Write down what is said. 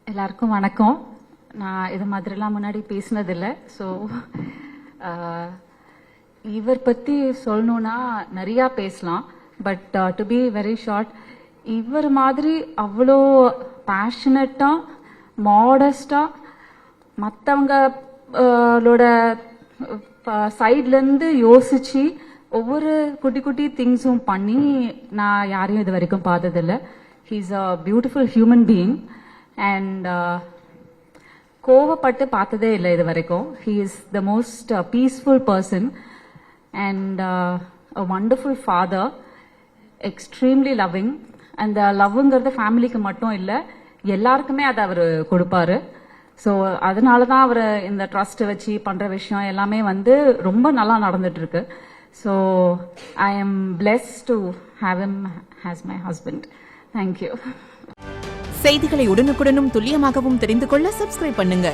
எல்லாருக்கும் வணக்கம். நான் இது மாதிரிலாம் முன்னாடி பேசினதில்லை. ஸோ இவர் பற்றி சொல்லணும்னா நிறையா பேசலாம். But to be very short, இவர் மாதிரி அவ்வளோ பேஷனட்டாக மாடஸ்டாக மற்றவங்களோட சைட்லேருந்து யோசிச்சு ஒவ்வொரு குட்டி குட்டி திங்ஸும் பண்ணி நான் யாரையும் இது வரைக்கும் பார்த்ததில்லை. He's a beautiful human being and கோவப்பட்டு பார்த்ததே இல்லை இது வரைக்கும். He is the most peaceful person and a wonderful father, extremely loving. அந்த லவ்ங்கிறது ஃபேமிலிக்கு மட்டும் இல்லை, எல்லாருக்குமே அதை அவர் கொடுப்பாரு. ஸோ அதனால தான் அவர் இந்த ட்ரஸ்ட் வச்சு பண்ணுற விஷயம் எல்லாமே ரொம்ப நல்லா நடந்துட்டு இருக்கு. So I am blessed to have him as my husband. Thank you. செய்திகளை உடனுக்குடனும் துல்லியமாகவும் தெரிந்து கொள்ள சப்ஸ்கிரைப் பண்ணுங்க.